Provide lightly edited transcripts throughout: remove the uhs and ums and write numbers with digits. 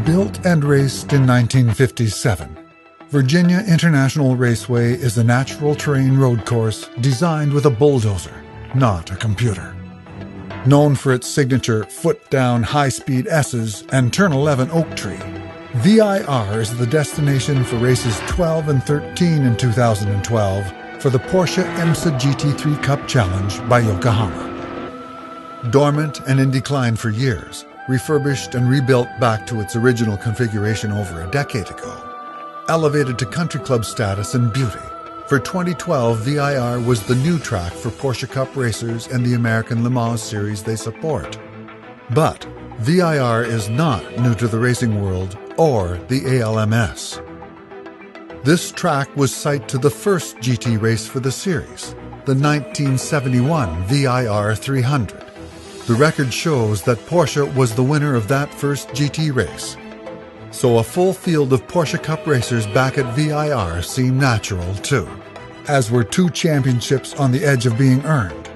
Built and raced in 1957, Virginia International Raceway is a natural terrain road course designed with a bulldozer, not a computer. Known for its signature foot-down high-speed S's and turn 11 oak tree, VIR is the destination for races 12 and 13 in 2012 for the Porsche IMSA GT3 Cup Challenge by Yokohama. Dormant and in decline for years, refurbished and rebuilt back to its original configuration over a decade ago, elevated to country club status and beauty, for 2012 VIR was the new track for Porsche Cup racers and the American Le Mans series they support. But VIR is not new to the racing world or the ALMS. This track was site to the first GT race for the series, the 1971 VIR 300. The record shows that Porsche was the winner of that first GT race. So a full field of Porsche Cup racers back at VIR seemed natural too, as were 2 championships on the edge of being earned.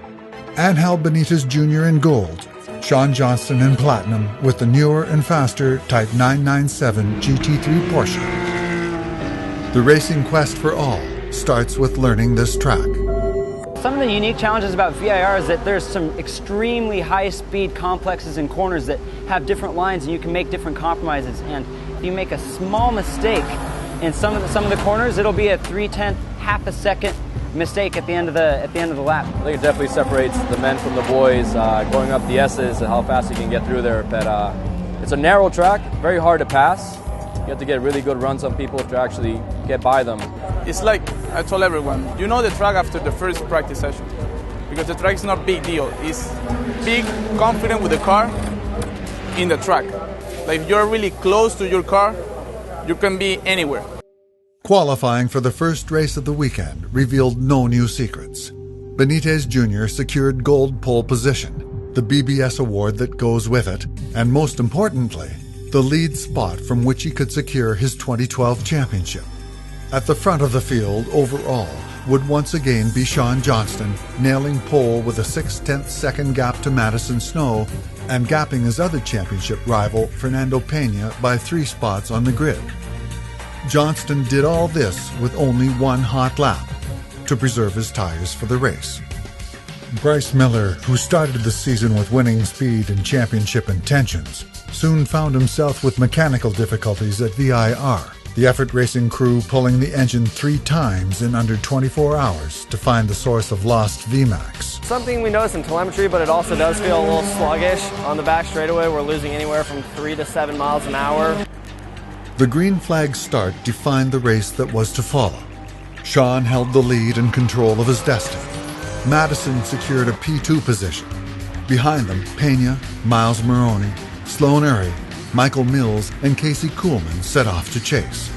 Angel Benitez Jr. in gold, Shawn Johnston in platinum with the newer and faster Type 997 GT3 Porsche. The racing quest for all starts with learning this track. Some of the unique challenges about VIR is that there's some extremely high-speed complexes and corners that have different lines, and you can make different compromises. And if you make a small mistake in some of the corners, it'll be a 3/10, half a second mistake at the end of the lap. I think it definitely separates the men from the boys, going up the S's and how fast you can get through there. But it's a narrow track, very hard to pass. You have to get really good runs on people to actually get by them. It's like I told everyone, you know the track after the first practice session, because the track is not a big deal. It's big, confident with the car in the track. Like if you're really close to your car, you can be anywhere. Qualifying for the first race of the weekend revealed no new secrets. Benitez Jr. secured gold pole position, the BBS award that goes with it, and most importantly, the lead spot from which he could secure his 2012 championship. At the front of the field, overall, would once again be Shawn Johnston, nailing pole with a 6/10 second gap to Madison Snow and gapping his other championship rival, Fernando Pena, by 3 spots on the grid. Johnston did all this with only 1 hot lap to preserve his tires for the race. Bryce Miller, who started the season with winning speed and championship intentions, soon found himself with mechanical difficulties at VIR, the effort racing crew pulling the engine 3 times in under 24 hours to find the source of lost VMAX. Something we noticed in telemetry, but it also does feel a little sluggish. On the back straightaway, we're losing anywhere from 3 to 7 miles an hour. The green flag start defined the race that was to follow. Shawn held the lead and control of his destiny. Madison secured a P2 position. Behind them, Pena, Miles Maroney, Sloan Urry, Michael Mills, and Casey Kuhlman set off to chase.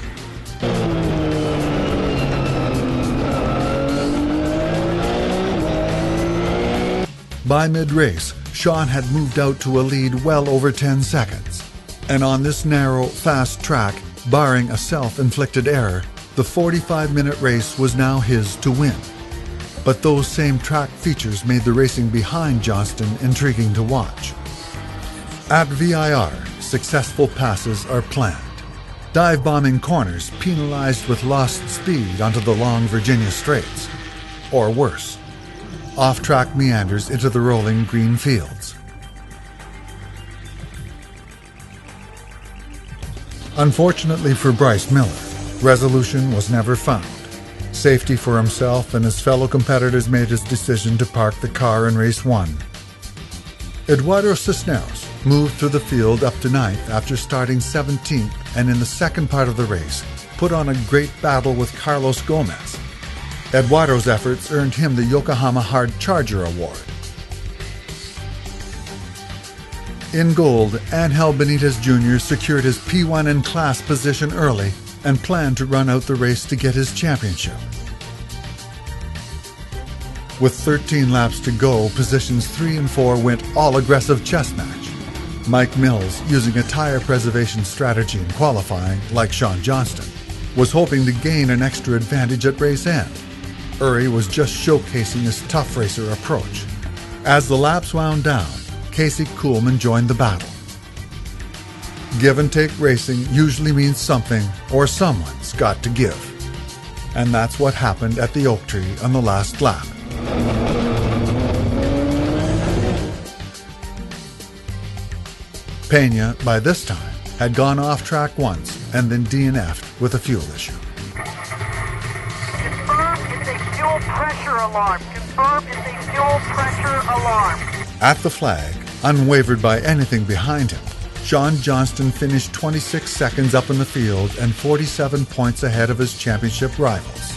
By mid-race, Shawn had moved out to a lead well over 10 seconds. And on this narrow, fast track, barring a self-inflicted error, the 45-minute race was now his to win. But those same track features made the racing behind Johnston intriguing to watch. At VIR, successful passes are planned. Dive-bombing corners penalized with lost speed onto the long Virginia straights. Or worse, off-track meanders into the rolling green fields. Unfortunately for Bryce Miller, resolution was never found. Safety for himself and his fellow competitors made his decision to park the car in race 1. Eduardo Cisneros moved through the field up to 9th after starting 17th, and in the second part of the race put on a great battle with Carlos Gomez. Eduardo's efforts earned him the Yokohama Hard Charger Award. In gold, Angel Benitez Jr. secured his P1 in class position early and planned to run out the race to get his championship. With 13 laps to go, positions 3 and 4 went all-aggressive chess match. Mike Mills, using a tire preservation strategy in qualifying, like Shawn Johnston, was hoping to gain an extra advantage at race end. Urry was just showcasing his tough racer approach. As the laps wound down, Casey Kuhlman joined the battle. Give and take racing usually means something or someone's got to give. And that's what happened at the Oak Tree on the last lap. Pena, by this time, had gone off track once and then DNF'd with a fuel issue. Confirm it's a fuel pressure alarm. Confirm it's a fuel pressure alarm. At the flag, unwavered by anything behind him, Shawn Johnston finished 26 seconds up in the field and 47 points ahead of his championship rivals.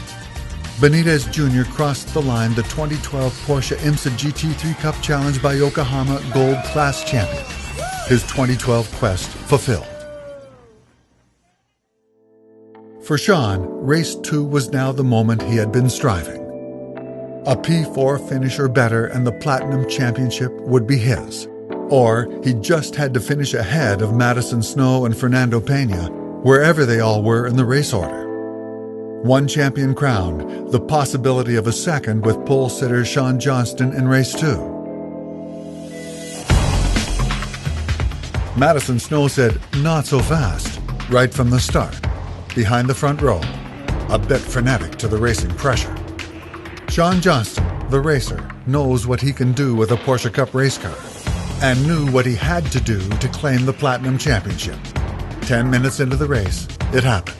Benitez Jr. crossed the line the 2012 Porsche IMSA GT3 Cup Challenge by Yokohama Gold Class champion. His 2012 quest fulfilled. For Shawn, race 2 was now the moment he had been striving. A P4 finish or better and the Platinum Championship would be his. Or he just had to finish ahead of Madison Snow and Fernando Pena, wherever they all were in the race order. One champion crowned, the possibility of a second with pole sitter Shawn Johnston in race 2. Madison Snow said, "Not so fast," right from the start, behind the front row, a bit frenetic to the racing pressure. Shawn Johnston, the racer, knows what he can do with a Porsche Cup race car, and knew what he had to do to claim the Platinum Championship. 10 minutes into the race, it happened.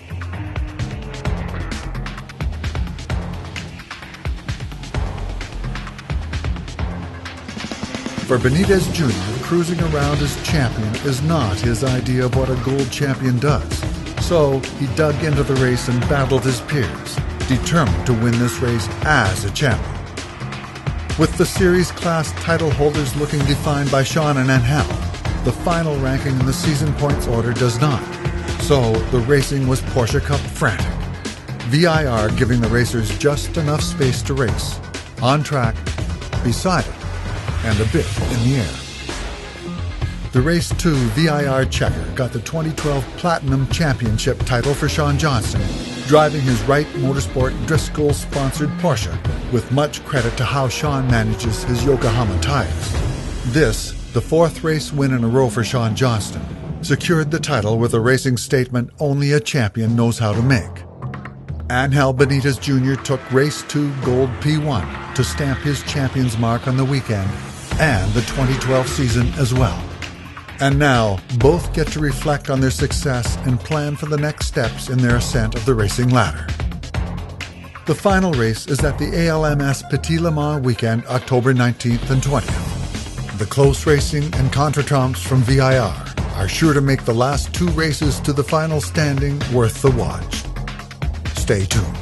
For Benitez Jr., cruising around as champion is not his idea of what a gold champion does. So he dug into the race and battled his peers, determined to win this race as a champion. With the series class title holders looking defined by Shawn and Angel, the final ranking in the season points order does not. So the racing was Porsche Cup frantic. VIR giving the racers just enough space to race, on track, beside it, and a bit in the air. The Race 2 VIR checker got the 2012 Platinum Championship title for Shawn Johnston, driving his Wright Motorsport Driscoll-sponsored Porsche, with much credit to how Shawn manages his Yokohama tires. This, the 4th race win in a row for Shawn Johnston, secured the title with a racing statement only a champion knows how to make. Angel Benitez Jr. took Race 2 Gold P1 to stamp his champion's mark on the weekend and the 2012 season as well. And now, both get to reflect on their success and plan for the next steps in their ascent of the racing ladder. The final race is at the ALMS Petit Le Mans weekend, October 19th and 20th. The close racing and contretemps from VIR are sure to make the last 2 races to the final standing worth the watch. Stay tuned.